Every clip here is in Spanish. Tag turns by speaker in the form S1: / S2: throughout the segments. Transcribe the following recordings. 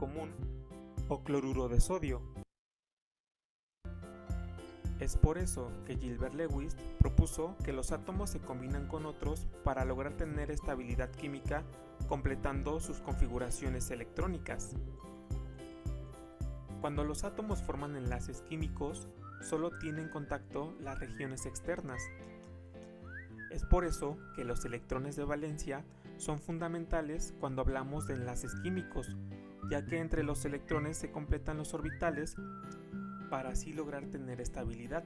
S1: común o cloruro de sodio. Es por eso que Gilbert Lewis propuso que los átomos se combinan con otros para lograr tener estabilidad química completando sus configuraciones electrónicas. Cuando los átomos forman enlaces químicos, solo tienen contacto las regiones externas. Es por eso que los electrones de valencia son fundamentales cuando hablamos de enlaces químicos, ya que entre los electrones se completan los orbitales para así lograr tener estabilidad.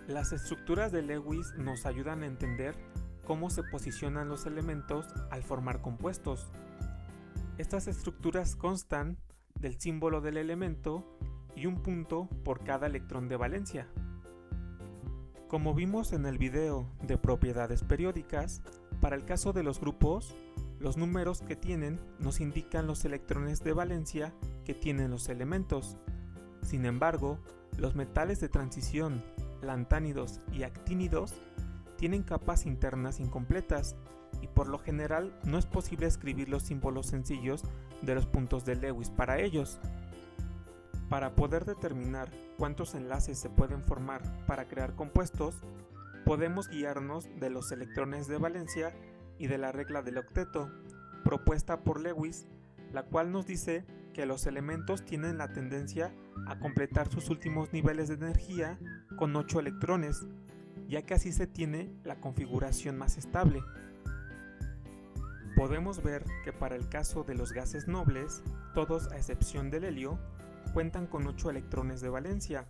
S1: Las estructuras de Lewis nos ayudan a entender cómo se posicionan los elementos al formar compuestos. Estas estructuras constan del símbolo del elemento y un punto por cada electrón de valencia. Como vimos en el video de propiedades periódicas, para el caso de los grupos, los números que tienen nos indican los electrones de valencia que tienen los elementos. Sin embargo, los metales de transición, lantánidos y actínidos tienen capas internas incompletas y por lo general no es posible escribir los símbolos sencillos de los puntos de Lewis para ellos. Para poder determinar cuántos enlaces se pueden formar para crear compuestos, podemos guiarnos de los electrones de valencia y de la regla del octeto, propuesta por Lewis, la cual nos dice que los elementos tienen la tendencia a completar sus últimos niveles de energía con 8 electrones, ya que así se tiene la configuración más estable. Podemos ver que para el caso de los gases nobles, todos a excepción del helio, cuentan con 8 electrones de valencia.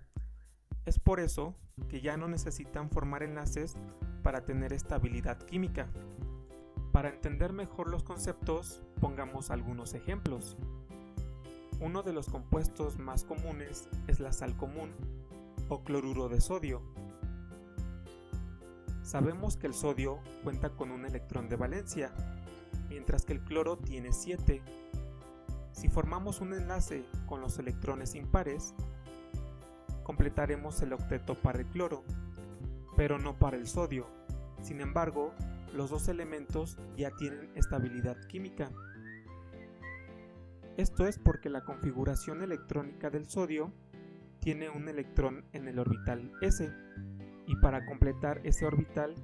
S1: Es por eso que ya no necesitan formar enlaces para tener estabilidad química. Para entender mejor los conceptos, pongamos algunos ejemplos. Uno de los compuestos más comunes es la sal común o cloruro de sodio. Sabemos que el sodio cuenta con un electrón de valencia, mientras que el cloro tiene 7. Si formamos un enlace con los electrones impares, completaremos el octeto para el cloro, pero no para el sodio. Sin embargo, los dos elementos ya tienen estabilidad química. Esto es porque la configuración electrónica del sodio tiene un electrón en el orbital s, y para completar ese orbital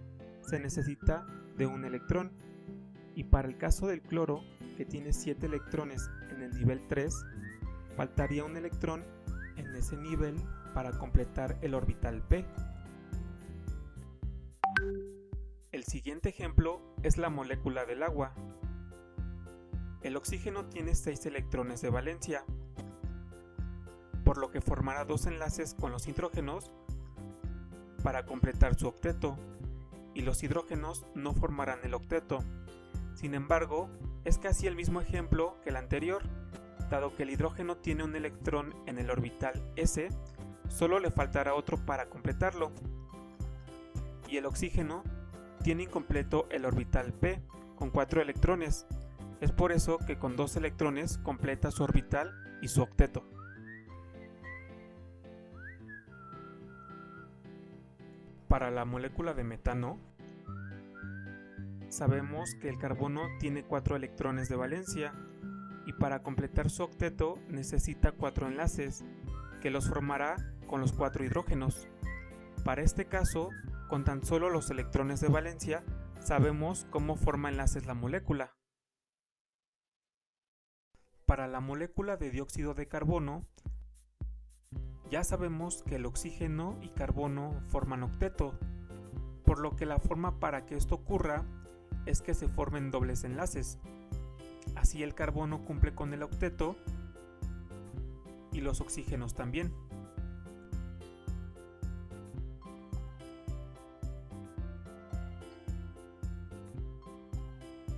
S1: se necesita de un electrón, y para el caso del cloro, que tiene 7 electrones en el nivel 3, faltaría un electrón en ese nivel para completar el orbital p. El siguiente ejemplo es la molécula del agua. El oxígeno tiene 6 electrones de valencia, por lo que formará 2 enlaces con los hidrógenos para completar su octeto, y los hidrógenos no formarán el octeto. Sin embargo, es casi el mismo ejemplo que el anterior, dado que el hidrógeno tiene un electrón en el orbital s, solo le faltará otro para completarlo, y el oxígeno tiene incompleto el orbital p con 4 electrones. Es por eso que con 2 electrones completa su orbital y su octeto. Para la molécula de metano, sabemos que el carbono tiene 4 electrones de valencia y para completar su octeto necesita 4 enlaces, que los formará con los 4 hidrógenos. Para este caso, con tan solo los electrones de valencia, sabemos cómo forma enlaces la molécula. Para la molécula de dióxido de carbono, ya sabemos que el oxígeno y carbono forman octeto, por lo que la forma para que esto ocurra es que se formen dobles enlaces. Así el carbono cumple con el octeto y los oxígenos también.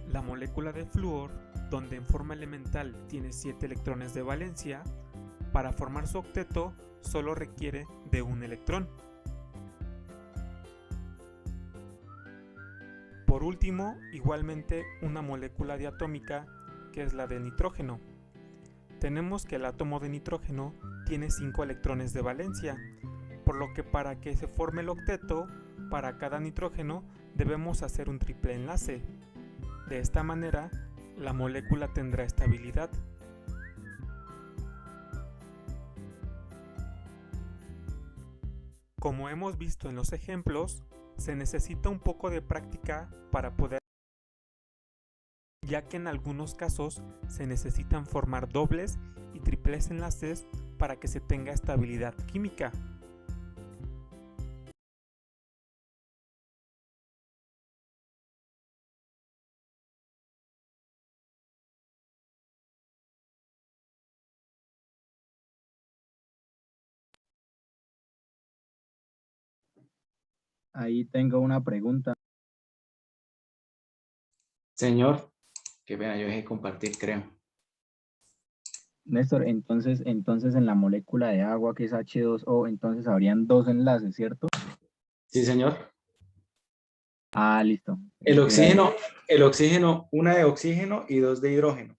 S1: La molécula de flúor, donde en forma elemental tiene 7 electrones de valencia, para formar su octeto solo requiere de un electrón. Por último, igualmente una molécula diatómica que es la del nitrógeno. Tenemos que el átomo de nitrógeno tiene 5 electrones de valencia, por lo que para que se forme el octeto, para cada nitrógeno debemos hacer un triple enlace. De esta manera, la molécula tendrá estabilidad. Como hemos visto en los ejemplos, se necesita un poco de práctica para poder, ya que en algunos casos se necesitan formar dobles y triples enlaces para que se tenga estabilidad química.
S2: Ahí tengo una pregunta.
S3: Señor, qué pena, yo dejé compartir, creo.
S2: Néstor, entonces en la molécula de agua que es H2O, entonces habrían dos enlaces, ¿cierto?
S3: Sí, señor.
S2: Ah, listo.
S3: El
S2: Era-
S3: oxígeno, una de oxígeno y dos de hidrógeno.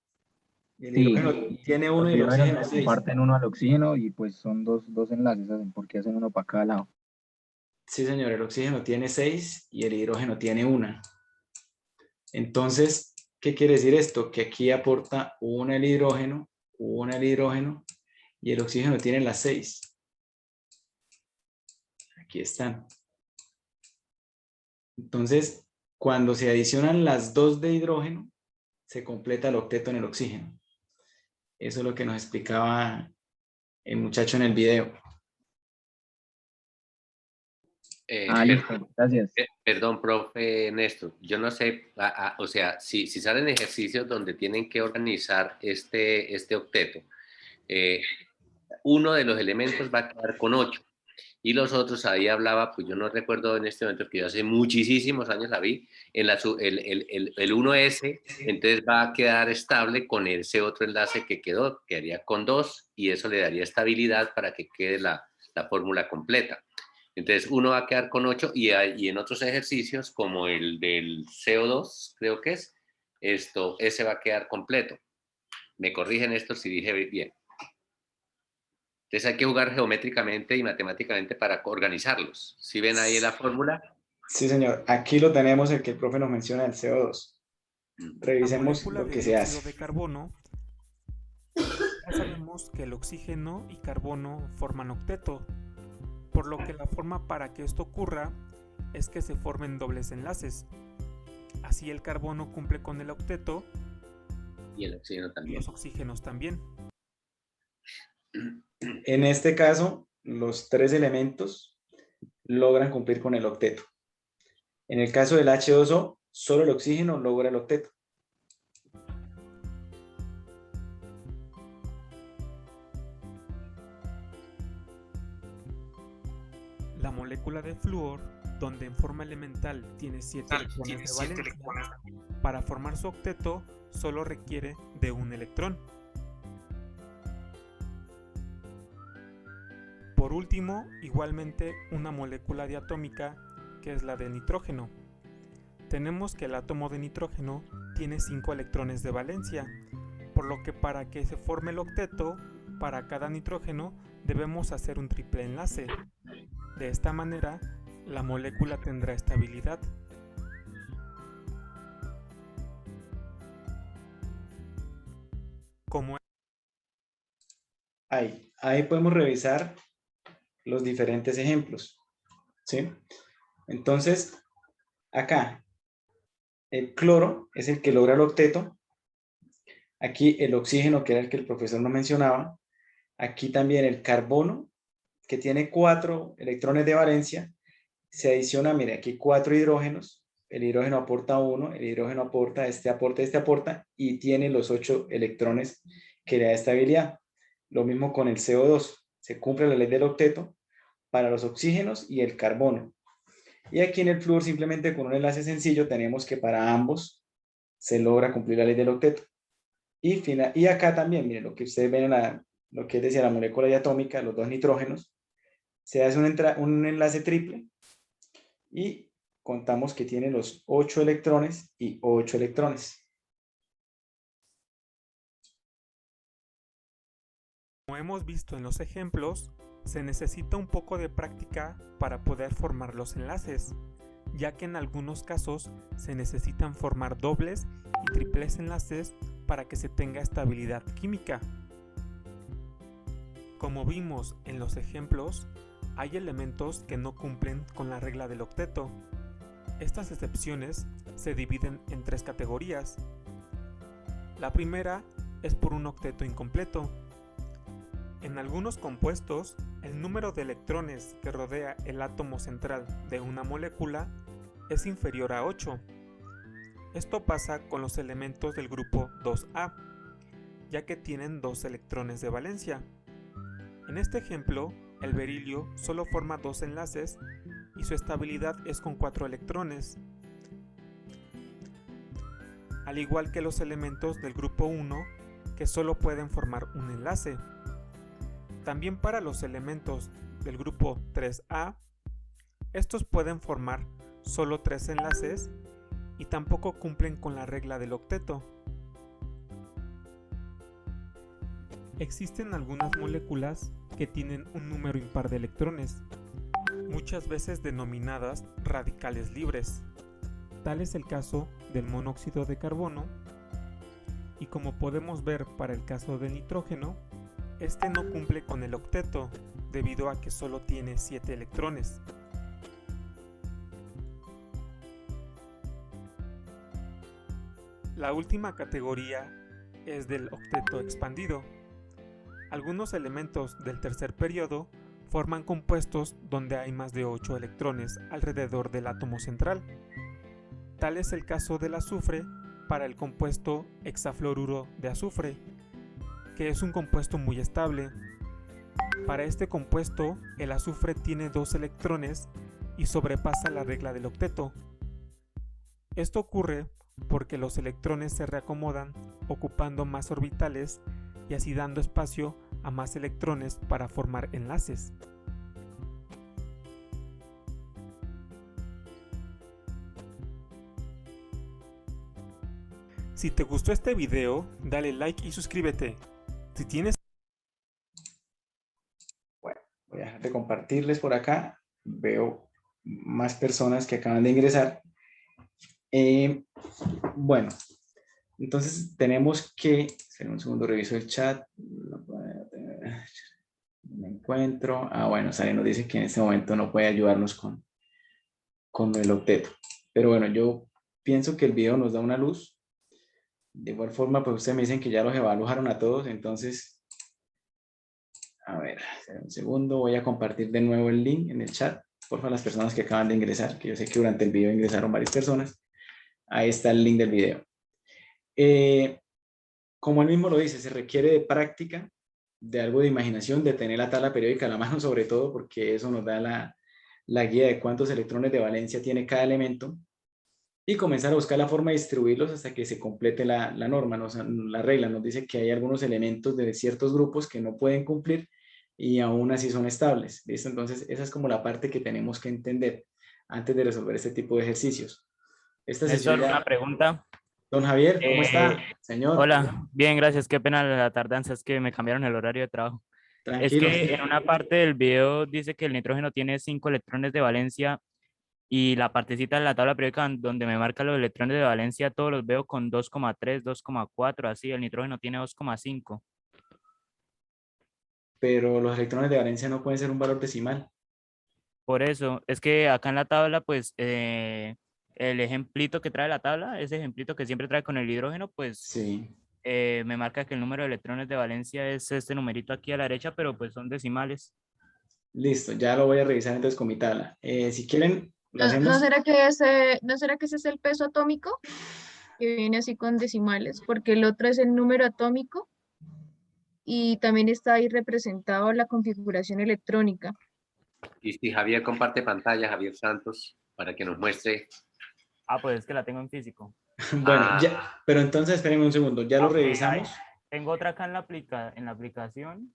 S3: Y el
S2: Sí,
S3: hidrógeno tiene uno
S2: los
S3: y el
S2: hidrógenos
S3: oxígeno
S2: le
S3: 6.
S2: comparten uno al oxígeno y pues son dos enlaces, hacen, porque hacen uno para cada lado.
S3: Sí, señor, el oxígeno tiene 6 y el hidrógeno tiene una. Entonces, ¿qué quiere decir esto? Que aquí aporta una el hidrógeno y el oxígeno tiene las 6. Aquí están. Entonces, cuando se adicionan las 2 de hidrógeno, se completa el octeto en el oxígeno. Eso es lo que nos explicaba el muchacho en el video.
S2: Listo, gracias.
S4: Perdón, profe Néstor, yo no sé, o sea, si salen ejercicios donde tienen que organizar este octeto, uno de los elementos va a quedar con 8 y los otros, ahí hablaba, pues yo no recuerdo en este momento, que yo hace muchísimos años la vi, en el 1S, entonces va a quedar estable con ese otro enlace que quedó, quedaría con 2 y eso le daría estabilidad para que quede la fórmula completa. Entonces uno va a quedar con 8 y en otros ejercicios, como el del CO2, creo que es, ese va a quedar completo. Me corrigen esto si dije bien. Entonces hay que jugar geométricamente y matemáticamente para organizarlos. ¿Sí ven ahí la fórmula?
S3: Sí, señor. Aquí lo tenemos, el que el profe nos menciona, el CO2. Revisemos
S1: La molécula
S3: lo que
S1: de
S3: se
S1: dióxido
S3: hace.
S1: de carbono, ya sabemos que el oxígeno y carbono forman octeto, por lo que la forma para que esto ocurra es que se formen dobles enlaces. Así el carbono cumple con el octeto
S4: Y el oxígeno
S1: y
S4: también.
S1: los oxígenos también.
S3: En este caso, los 3 elementos logran cumplir con el octeto. En el caso del H2O, solo el oxígeno logra el octeto.
S1: La molécula de flúor, donde en forma elemental tiene 7 electrones de valencia, para formar su octeto solo requiere de un electrón. Por último, igualmente una molécula diatómica, que es la de nitrógeno. Tenemos que el átomo de nitrógeno tiene 5 electrones de valencia, por lo que para que se forme el octeto, para cada nitrógeno debemos hacer un triple enlace. De esta manera, la molécula tendrá estabilidad. Como
S3: Ahí podemos revisar los diferentes ejemplos. ¿Sí? Entonces, acá, el cloro es el que logra el octeto. Aquí el oxígeno, que era el que el profesor nos mencionaba. Aquí también el carbono, que tiene 4 electrones de valencia. Se adiciona, mire, aquí 4 hidrógenos. El hidrógeno aporta 1, el hidrógeno aporta, este aporta, y tiene los 8 electrones que le da estabilidad. Lo mismo con el CO2. Se cumple la ley del octeto para los oxígenos y el carbono. Y aquí en el flúor, simplemente con un enlace sencillo, tenemos que para ambos se logra cumplir la ley del octeto. Y acá también, miren, lo que ustedes ven en lo que decía la molécula diatómica, los 2 nitrógenos, se hace un enlace triple y contamos que tiene los 8 electrones y 8 electrones.
S1: Como hemos visto en los ejemplos, se necesita un poco de práctica para poder formar los enlaces, ya que en algunos casos se necesitan formar dobles y triples enlaces para que se tenga estabilidad química. Como vimos en los ejemplos, hay elementos que no cumplen con la regla del octeto. Estas excepciones se dividen en 3 categorías. La primera es por un octeto incompleto. En algunos compuestos, el número de electrones que rodea el átomo central de una molécula es inferior a 8. Esto pasa con los elementos del grupo 2A, ya que tienen 2 electrones de valencia. En este ejemplo, el berilio solo forma 2 enlaces y su estabilidad es con 4 electrones, al igual que los elementos del grupo 1, que solo pueden formar un enlace. También para los elementos del grupo 3A, estos pueden formar solo 3 enlaces y tampoco cumplen con la regla del octeto. Existen algunas moléculas que tienen un número impar de electrones, muchas veces denominadas radicales libres. Tal es el caso del monóxido de carbono, y como podemos ver para el caso del nitrógeno, este no cumple con el octeto debido a que solo tiene 7 electrones. La última categoría es del octeto expandido. Algunos elementos del tercer periodo forman compuestos donde hay más de 8 electrones alrededor del átomo central. Tal es el caso del azufre para el compuesto hexafluoruro de azufre, que es un compuesto muy estable. Para este compuesto, el azufre tiene 2 electrones y sobrepasa la regla del octeto. Esto ocurre porque los electrones se reacomodan ocupando más orbitales y así dando espacio a más electrones para formar enlaces. Si te gustó este video, dale like y suscríbete. Si tienes...
S3: Bueno, voy a dejar de compartirles por acá. Veo más personas que acaban de ingresar. Bueno, entonces tenemos que... Esperen un segundo, reviso el chat. No me encuentro. Bueno, Sara nos dice que en este momento no puede ayudarnos con el octeto. Pero bueno, yo pienso que el video nos da una luz. De igual forma, pues ustedes me dicen que ya los evaluaron a todos, entonces, a ver, un segundo, voy a compartir de nuevo el link en el chat, por favor, las personas que acaban de ingresar, que yo sé que durante el video ingresaron varias personas. Ahí está el link del video. Como él mismo lo dice, se requiere de práctica, de algo de imaginación, de tener la tabla periódica a la mano sobre todo, porque eso nos da la guía de cuántos electrones de valencia tiene cada elemento, y comenzar a buscar la forma de distribuirlos hasta que se complete la norma, la regla. Nos dice que hay algunos elementos de ciertos grupos que no pueden cumplir y aún así son estables. ¿Listo? Entonces, esa es como la parte que tenemos que entender antes de resolver este tipo de ejercicios.
S5: Néstor, una pregunta.
S3: Don Javier, ¿cómo está, señor?
S5: Hola, bien, gracias. Qué pena la tardanza, es que me cambiaron el horario de trabajo.
S3: Tranquilo.
S5: Es que en una parte del video dice que el nitrógeno tiene 5 electrones de valencia y la partecita de la tabla periódica donde me marca los electrones de valencia, todos los veo con 2,3, 2,4, así. El nitrógeno tiene 2,5.
S3: Pero los electrones de valencia no pueden ser un valor decimal.
S5: Por eso, es que acá en la tabla, pues, el ejemplito que trae la tabla, ese ejemplito que siempre trae con el hidrógeno, pues,
S3: Sí.
S5: me marca que el número de electrones de valencia es este numerito aquí a la derecha, pero pues son decimales.
S3: Listo, ya lo voy a revisar entonces con mi tabla. Si quieren, lo hacemos.
S6: ¿No será que ese es el peso atómico? Que viene así con decimales, porque el otro es el número atómico y también está ahí representado la configuración electrónica.
S4: Y si Javier comparte pantalla, Javier Santos, para que nos muestre.
S5: Pues es que la tengo en físico.
S3: Bueno, ya, pero entonces espérenme un segundo, ya lo revisamos.
S5: Tengo otra acá en la aplicación.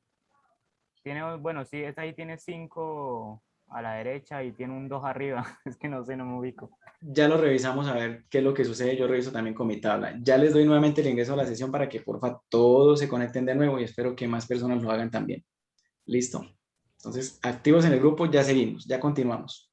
S5: Tiene, bueno, sí, esta ahí tiene 5 a la derecha y tiene un 2 arriba. Es que no sé, no me ubico.
S3: Ya lo revisamos a ver qué es lo que sucede. Yo reviso también con mi tabla. Ya les doy nuevamente el ingreso a la sesión para que porfa todos se conecten de nuevo y espero que más personas lo hagan también. Listo. Entonces, activos en el grupo, ya seguimos, ya continuamos.